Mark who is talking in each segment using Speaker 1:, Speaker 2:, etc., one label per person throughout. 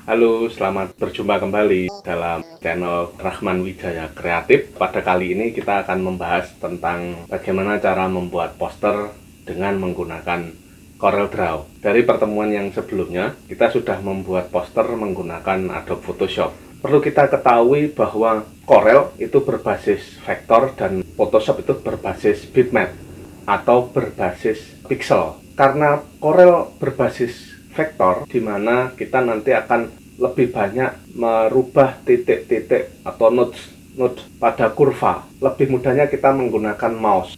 Speaker 1: Halo, selamat berjumpa kembali dalam channel Rahman Wijaya Kreatif. Pada kali ini kita akan membahas tentang bagaimana cara membuat poster dengan menggunakan CorelDRAW. Dari pertemuan yang sebelumnya, kita sudah membuat poster menggunakan Adobe Photoshop. Perlu kita ketahui bahwa Corel itu berbasis vektor dan Photoshop itu berbasis bitmap atau berbasis pixel. Karena Corel berbasis vektor, di mana kita nanti akan lebih banyak merubah titik-titik atau nodes pada kurva. Lebih mudahnya kita menggunakan mouse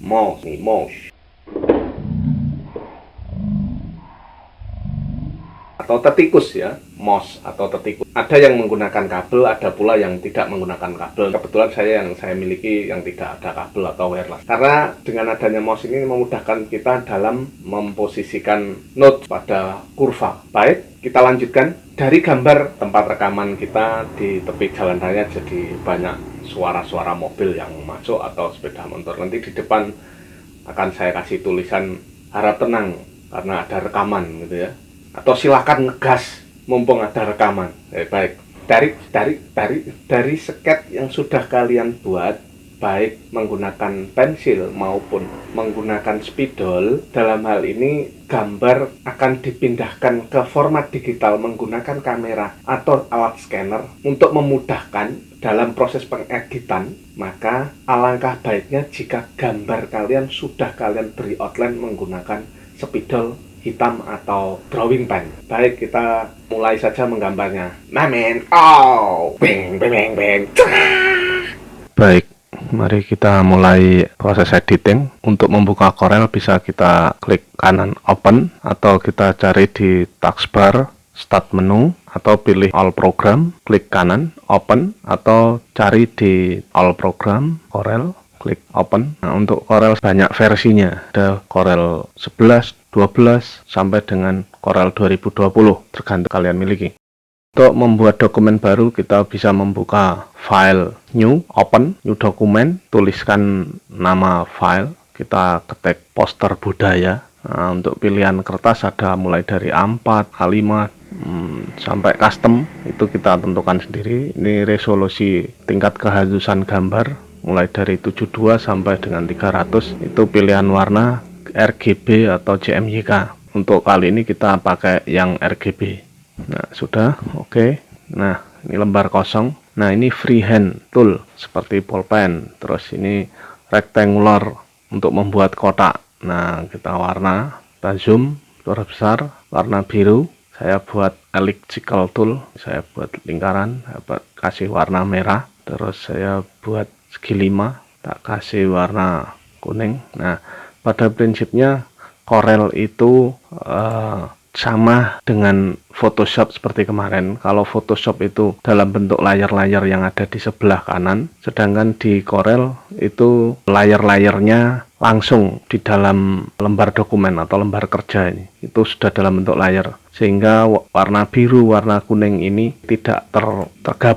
Speaker 1: atau tetikus ya, mouse atau tetikus. Ada yang menggunakan kabel, ada pula yang tidak menggunakan kabel. Kebetulan saya miliki yang tidak ada kabel atau wireless. Karena dengan adanya mouse ini memudahkan kita dalam memposisikan node pada kurva. Baik, kita lanjutkan. Dari gambar tempat rekaman kita di tepi jalan raya, jadi banyak suara-suara mobil yang masuk atau sepeda motor. Nanti di depan akan saya kasih tulisan harap tenang karena ada rekaman gitu ya. Atau silakan ngegas mumpung ada rekaman. Baik, dari sket yang sudah kalian buat, baik menggunakan pensil maupun menggunakan spidol, dalam hal ini gambar akan dipindahkan ke format digital menggunakan kamera atau alat scanner untuk memudahkan dalam proses pengeditan. Maka alangkah baiknya jika gambar kalian sudah kalian beri outline menggunakan spidol hitam atau drawing pen. Baik, kita mulai saja menggambarnya. Bang. Baik, mari kita mulai proses editing. Untuk membuka Corel bisa kita klik kanan open, atau kita cari di taskbar start menu, atau pilih all program, klik kanan open, atau cari di all program Corel, klik open. Nah, untuk Corel banyak versinya, ada Corel 11, 12 sampai dengan Corel 2020, tergantung kalian miliki. Untuk membuat dokumen baru, kita bisa membuka file new, open, new document, tuliskan nama file, kita ketik poster budaya. Nah, untuk pilihan kertas ada mulai dari A4, A5 sampai custom, itu kita tentukan sendiri. Ini resolusi tingkat kehalusan gambar mulai dari 72 sampai dengan 300. Itu pilihan warna RGB atau JMYK. Untuk kali ini kita pakai yang RGB. Nah, sudah oke. Nah, ini lembar kosong. Nah, ini freehand tool seperti pulpen. Terus ini rectangular untuk membuat kotak. Nah, kita warna, kita zoom, keluar besar, warna biru. Saya buat elliptical tool, saya buat lingkaran, saya buat kasih warna merah. Terus saya buat segi 5, tak kasih warna kuning. Nah, pada prinsipnya Corel itu sama dengan Photoshop seperti kemarin. Kalau Photoshop itu dalam bentuk layar-layar yang ada di sebelah kanan, sedangkan di Corel itu layar-layarnya langsung di dalam lembar dokumen atau lembar kerja ini. Itu sudah dalam bentuk layar. Sehingga warna biru, warna kuning ini tidak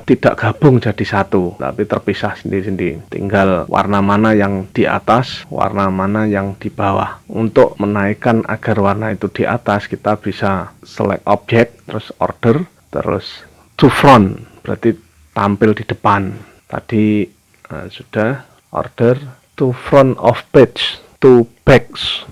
Speaker 1: tidak gabung jadi satu, tapi terpisah sendiri-sendiri. Tinggal warna mana yang di atas, warna mana yang di bawah. Untuk menaikkan agar warna itu di atas, kita bisa select object, terus order, terus to front, berarti tampil di depan. Tadi sudah order to front of page, to backs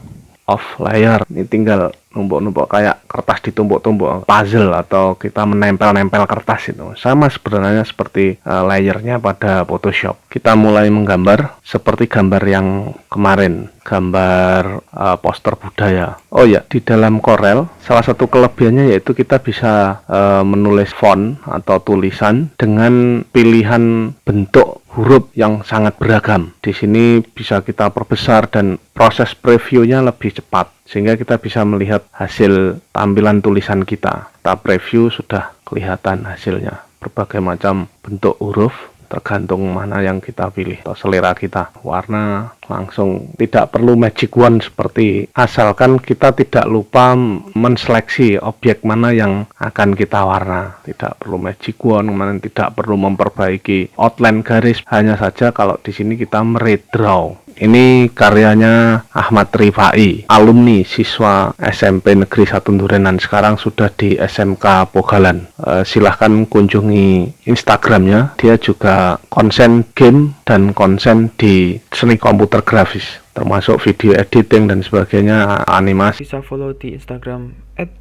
Speaker 1: of layer. Ini tinggal numpuk-numpuk kayak kertas ditumpuk-tumpuk, puzzle, atau kita menempel-nempel kertas itu. Sama sebenarnya seperti layernya pada Photoshop. Kita mulai menggambar seperti gambar yang kemarin, gambar poster budaya. Oh ya, di dalam Corel salah satu kelebihannya yaitu kita bisa menulis font atau tulisan dengan pilihan bentuk huruf yang sangat beragam. Di sini bisa kita perbesar dan proses previewnya lebih cepat, sehingga kita bisa melihat hasil tampilan tulisan kita. Kita preview sudah kelihatan hasilnya. Berbagai macam bentuk huruf, tergantung mana yang kita pilih atau selera kita. Warna langsung, tidak perlu magic wand seperti, asalkan kita tidak lupa menseleksi objek mana yang akan kita warna. Tidak perlu magic wand, tidak perlu memperbaiki outline garis. Hanya saja kalau di sini kita meredraw Ini karyanya Ahmad Rifai, alumni siswa SMP Negeri 1 Durenan, sekarang sudah di SMK Pogalan. Silahkan kunjungi Instagramnya, dia juga konsen game dan konsen di seni komputer grafis, termasuk video editing dan sebagainya, animasi.
Speaker 2: Bisa follow di Instagram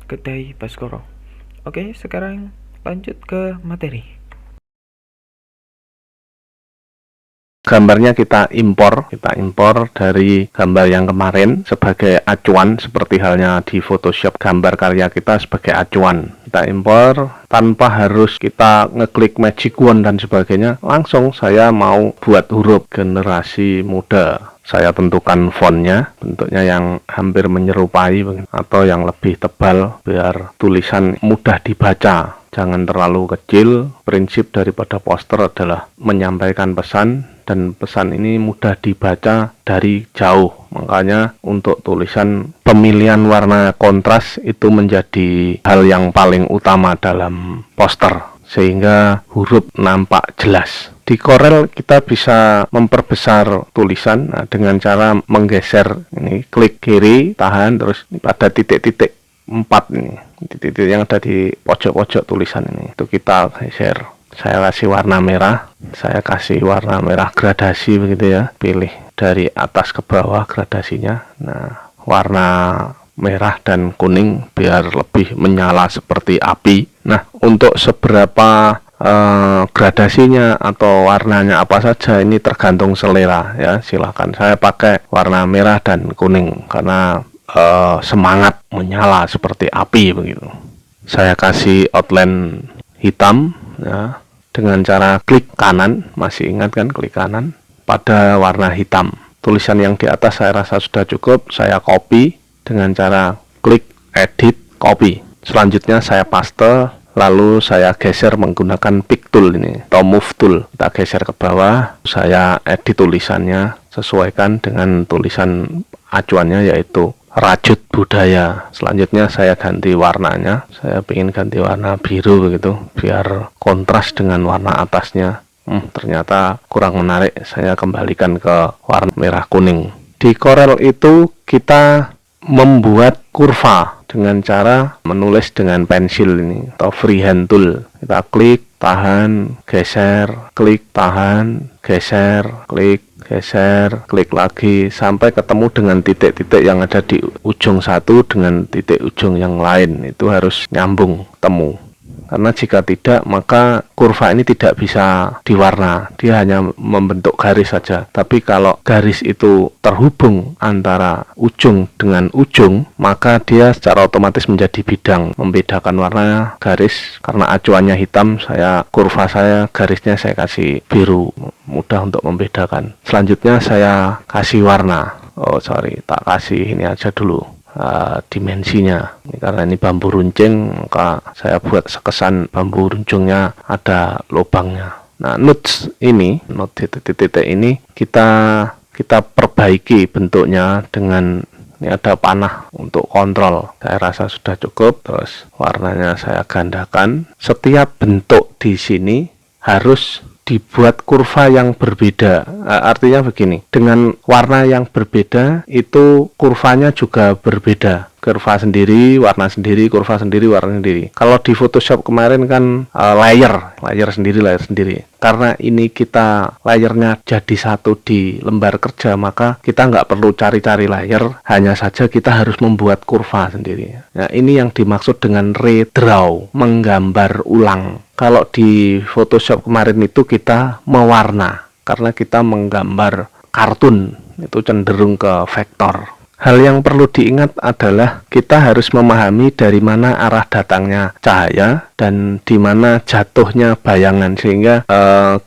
Speaker 2: @kedaibaskoro. Oke, sekarang lanjut ke materi.
Speaker 1: Gambarnya kita impor dari gambar yang kemarin sebagai acuan, seperti halnya di Photoshop gambar karya kita sebagai acuan. Kita impor tanpa harus kita ngeklik magic wand dan sebagainya. Langsung saya mau buat huruf generasi muda. Saya tentukan fontnya, bentuknya yang hampir menyerupai atau yang lebih tebal biar tulisan mudah dibaca. Jangan terlalu kecil. Prinsip daripada poster adalah menyampaikan pesan, dan pesan ini mudah dibaca dari jauh. Makanya untuk tulisan, pemilihan warna kontras itu menjadi hal yang paling utama dalam poster, sehingga huruf nampak jelas. Di Corel kita bisa memperbesar tulisan dengan cara menggeser ini, klik kiri, tahan, terus pada titik-titik 4 ini, titik-titik yang ada di pojok-pojok tulisan ini, itu kita geser. Saya kasih warna merah, saya kasih warna merah gradasi begitu ya, pilih dari atas ke bawah gradasinya. Nah, warna merah dan kuning biar lebih menyala seperti api. Nah, untuk seberapa gradasinya atau warnanya apa saja ini tergantung selera ya. Silahkan, saya pakai warna merah dan kuning karena semangat menyala seperti api begitu. Saya kasih outline hitam ya, dengan cara klik kanan, masih ingat kan, klik kanan pada warna hitam. Tulisan yang di atas saya rasa sudah cukup, saya copy dengan cara klik edit, copy. Selanjutnya saya paste, lalu saya geser menggunakan pick tool ini atau move tool. Kita geser ke bawah, saya edit tulisannya, sesuaikan dengan tulisan acuannya yaitu Rajut Budaya. Selanjutnya saya ganti warnanya, saya ingin ganti warna biru begitu biar kontras dengan warna atasnya. Ternyata kurang menarik, saya kembalikan ke warna merah kuning. Di Corel itu kita membuat kurva dengan cara menulis dengan pensil ini atau freehand tool. Kita klik, tahan, geser, klik, tahan, geser, klik, geser, klik lagi sampai ketemu dengan titik-titik yang ada di ujung satu dengan titik ujung yang lain. Itu harus nyambung, temu. Karena jika tidak, maka kurva ini tidak bisa diwarna, dia hanya membentuk garis saja. Tapi kalau garis itu terhubung antara ujung dengan ujung, maka dia secara otomatis menjadi bidang, membedakan warna garis. Karena acuannya hitam, kurva saya garisnya saya kasih biru, mudah untuk membedakan. Selanjutnya saya kasih warna. Tak kasih ini aja dulu. Dimensinya ini, karena ini bambu runcing, maka saya buat sekesan bambu runcingnya ada lubangnya. Nah, notes ini, note titik-titik ini kita perbaiki bentuknya dengan ini ada panah untuk kontrol. Saya rasa sudah cukup. Terus warnanya saya gandakan. Setiap bentuk di sini harus dibuat kurva yang berbeda. Artinya begini, dengan warna yang berbeda itu kurvanya juga berbeda. Kurva sendiri, warna sendiri, kurva sendiri, warna sendiri. Kalau di Photoshop kemarin kan layer sendiri. Karena ini kita layernya jadi satu di lembar kerja, maka kita nggak perlu cari-cari layer, hanya saja kita harus membuat kurva sendiri. Nah, ini yang dimaksud dengan redraw, menggambar ulang. Kalau di Photoshop kemarin itu kita mewarna, karena kita menggambar kartun, itu cenderung ke vektor. Hal yang perlu diingat adalah kita harus memahami dari mana arah datangnya cahaya dan di mana jatuhnya bayangan, sehingga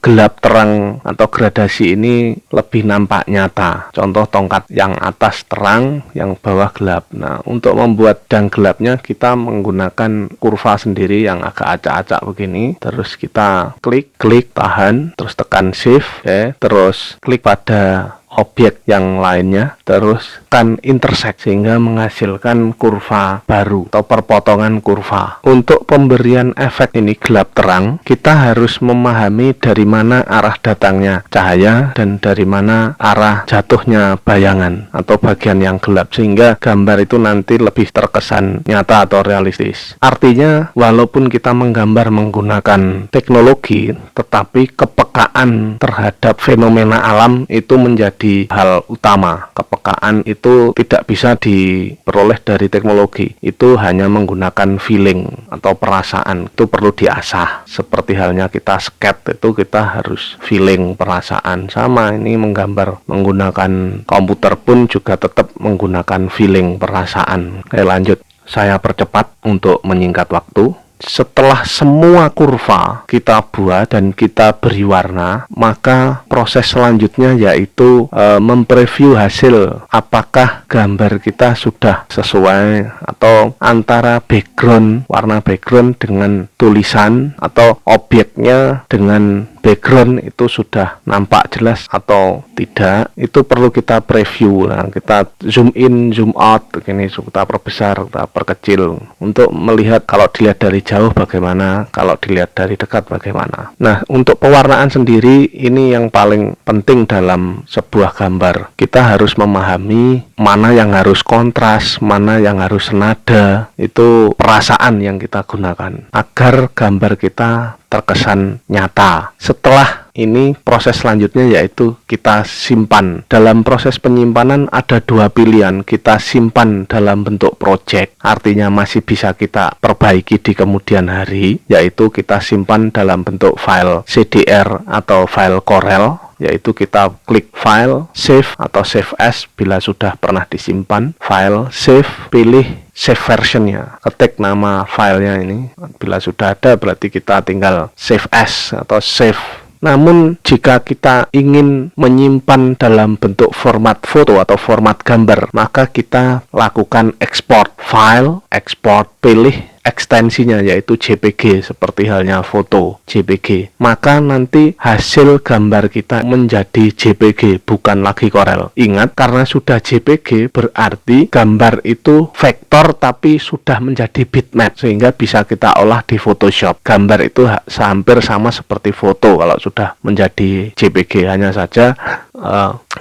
Speaker 1: gelap terang atau gradasi ini lebih nampak nyata. Contoh, tongkat yang atas terang, yang bawah gelap. Nah, untuk membuat dan gelapnya kita menggunakan kurva sendiri yang agak acak-acak begini. Terus kita klik, tahan, terus tekan shift, terus klik pada objek yang lainnya, terus kan intersect sehingga menghasilkan kurva baru atau perpotongan kurva. Untuk pemberian efek ini gelap terang, kita harus memahami dari mana arah datangnya cahaya dan dari mana arah jatuhnya bayangan atau bagian yang gelap, sehingga gambar itu nanti lebih terkesan nyata atau realistis. Artinya walaupun kita menggambar menggunakan teknologi, tetapi kepekaan terhadap fenomena alam itu menjadi hal utama. Kepekaan itu tidak bisa diperoleh dari teknologi, itu hanya menggunakan feeling atau perasaan. Itu perlu diasah. Seperti halnya kita skate, itu kita harus feeling, perasaan. Sama ini menggambar menggunakan komputer pun juga tetap menggunakan feeling, perasaan. Oke, lanjut. Saya percepat untuk menyingkat waktu. Setelah semua kurva kita buat dan kita beri warna, maka proses selanjutnya yaitu mempreview hasil, apakah gambar kita sudah sesuai atau antara background, warna background dengan tulisan atau objeknya dengan background itu sudah nampak jelas atau tidak. Itu perlu kita preview. Nah, kita zoom in, zoom out, ini kita perbesar, kita perkecil untuk melihat kalau dilihat dari jauh bagaimana, kalau dilihat dari dekat bagaimana. Nah, untuk pewarnaan sendiri ini yang paling penting dalam sebuah gambar. Kita harus memahami mana yang harus kontras, mana yang harus senada. Itu perasaan yang kita gunakan agar gambar kita terkesan nyata. Setelah ini proses selanjutnya yaitu kita simpan. Dalam proses penyimpanan ada dua pilihan. Kita simpan dalam bentuk project, artinya masih bisa kita perbaiki di kemudian hari, yaitu kita simpan dalam bentuk file CDR atau file Corel, yaitu kita klik file, save atau save as bila sudah pernah disimpan, file, save, pilih save versionnya, ketik nama filenya ini, bila sudah ada berarti kita tinggal save as atau save. Namun jika kita ingin menyimpan dalam bentuk format foto atau format gambar, maka kita lakukan export file, export, pilih ekstensinya yaitu JPG, seperti halnya foto JPG. Maka nanti hasil gambar kita menjadi JPG, bukan lagi Corel. Ingat, karena sudah JPG berarti gambar itu vektor tapi sudah menjadi bitmap, sehingga bisa kita olah di Photoshop. Gambar itu hampir sama seperti foto kalau sudah menjadi JPG, hanya saja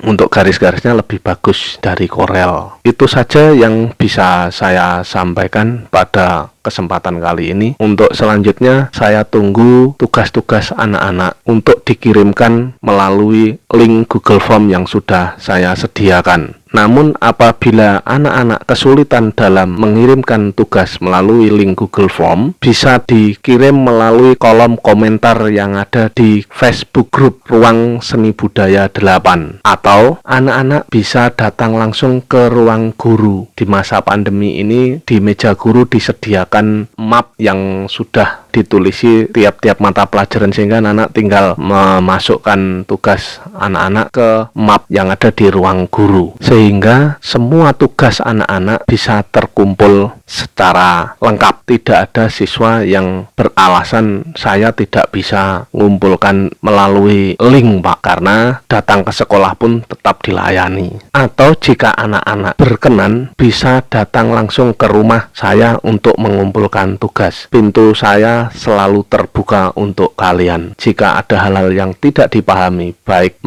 Speaker 1: untuk garis-garisnya lebih bagus dari Corel. Itu saja yang bisa saya sampaikan pada kesempatan kali ini. Untuk selanjutnya saya tunggu tugas-tugas anak-anak untuk dikirimkan melalui link Google Form yang sudah saya sediakan. Namun apabila anak-anak kesulitan dalam mengirimkan tugas melalui link Google Form, bisa dikirim melalui kolom komentar yang ada di Facebook Group Ruang Seni Budaya 8, atau anak-anak bisa datang langsung ke ruang guru. Di masa pandemi ini di meja guru disediakan map yang sudah ditulisi tiap-tiap mata pelajaran, sehingga anak-anak tinggal memasukkan tugas anak-anak ke map yang ada di ruang guru, sehingga semua tugas anak-anak bisa terkumpul secara lengkap. Tidak ada siswa yang beralasan saya tidak bisa mengumpulkan melalui link Pak, karena datang ke sekolah pun tetap dilayani. Atau jika anak-anak berkenan bisa datang langsung ke rumah saya untuk mengumpulkan tugas. Pintu saya selalu terbuka untuk kalian. Jika ada hal-hal yang tidak dipahami, baik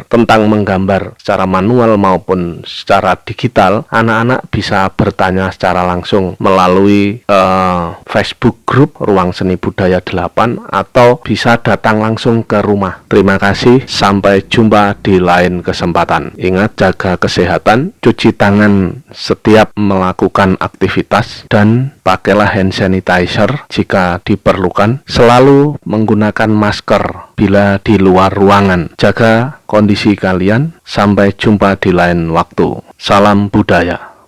Speaker 1: tentang menggambar secara manual maupun secara digital, anak-anak bisa bertanya secara langsung melalui Facebook Group Ruang Seni Budaya 8, atau bisa datang langsung ke rumah. Terima kasih, sampai jumpa di lain kesempatan. Ingat, jaga kesehatan, cuci tangan setiap melakukan aktivitas, dan pakailah hand sanitizer jika diperlukan. Selalu menggunakan masker bila di luar ruangan. Jaga kondisi kalian. Sampai jumpa di lain waktu. Salam budaya.